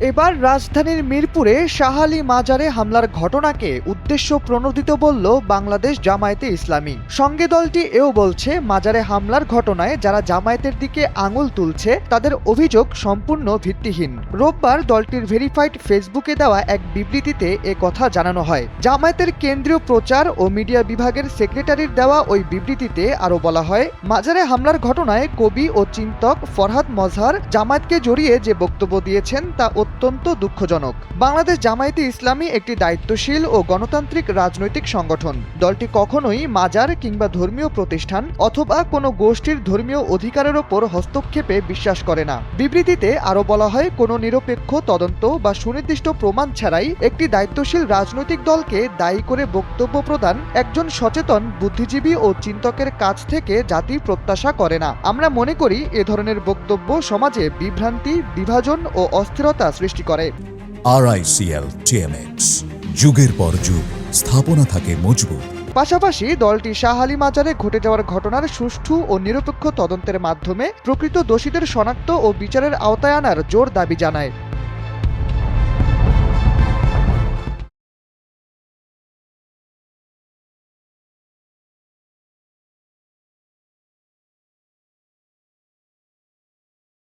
এবার রাজধানীর মিরপুরে শাহ আলী মাজারে হামলার ঘটনাকে উদ্দেশ্য প্রণোদিত বলল বাংলাদেশ জামায়াতে ইসলামী। সঙ্গে দলটি এও বলছে, মাজারে হামলার ঘটনায় যারা জামায়াতের দিকে আঙুল তুলছে তাদের অভিযোগ সম্পূর্ণ ভিত্তিহীন। রোববার দলটির ভেরিফাইড ফেসবুকে দেওয়া এক বিবৃতিতে এ কথা জানানো হয়। জামায়াতের কেন্দ্রীয় প্রচার ও মিডিয়া বিভাগের সেক্রেটারির দেওয়া ওই বিবৃতিতে আরও বলা হয়, মাজারে হামলার ঘটনায় কবি ও চিন্তক ফরহাদ মজহার জামায়াতকে জড়িয়ে যে বক্তব্য দিয়েছেন তা অত্যন্ত দুঃখজনক। বাংলাদেশ জামায়াতে ইসলামী একটি দায়িত্বশীল ও গণতান্ত্রিক রাজনৈতিক সংগঠন। দলটি কখনোই মাজার কিংবা ধর্মীয় প্রতিষ্ঠান অথবা কোনো গোষ্ঠীর ধর্মীয় অধিকারের ওপর হস্তক্ষেপে বিশ্বাস করে না। বিবৃতিতে আরও বলা হয়, কোনো নিরপেক্ষ তদন্ত বা সুনির্দিষ্ট প্রমাণ ছাড়াই একটি দায়িত্বশীল রাজনৈতিক দলকে দায়ী করে বক্তব্য প্রদান একজন সচেতন বুদ্ধিজীবী ও চিন্তকের কাছ থেকে জাতি প্রত্যাশা করে না। আমরা মনে করি এ ধরনের বক্তব্য সমাজে বিভ্রান্তি, বিভাজন ও অস্থিরতা সৃষ্টি করে। RICL TMX, যুগের পর যুগ স্থাপনা থাকে মজবুত। পাশাপাশি দলটি শাহ আলী মাজারে ঘটে যাওয়ার ঘটনার সুষ্ঠু ও নিরপেক্ষ তদন্তের মাধ্যমে প্রকৃত দোষীদের শনাক্ত ও বিচারের আওতায় আনার জোর দাবি জানায়।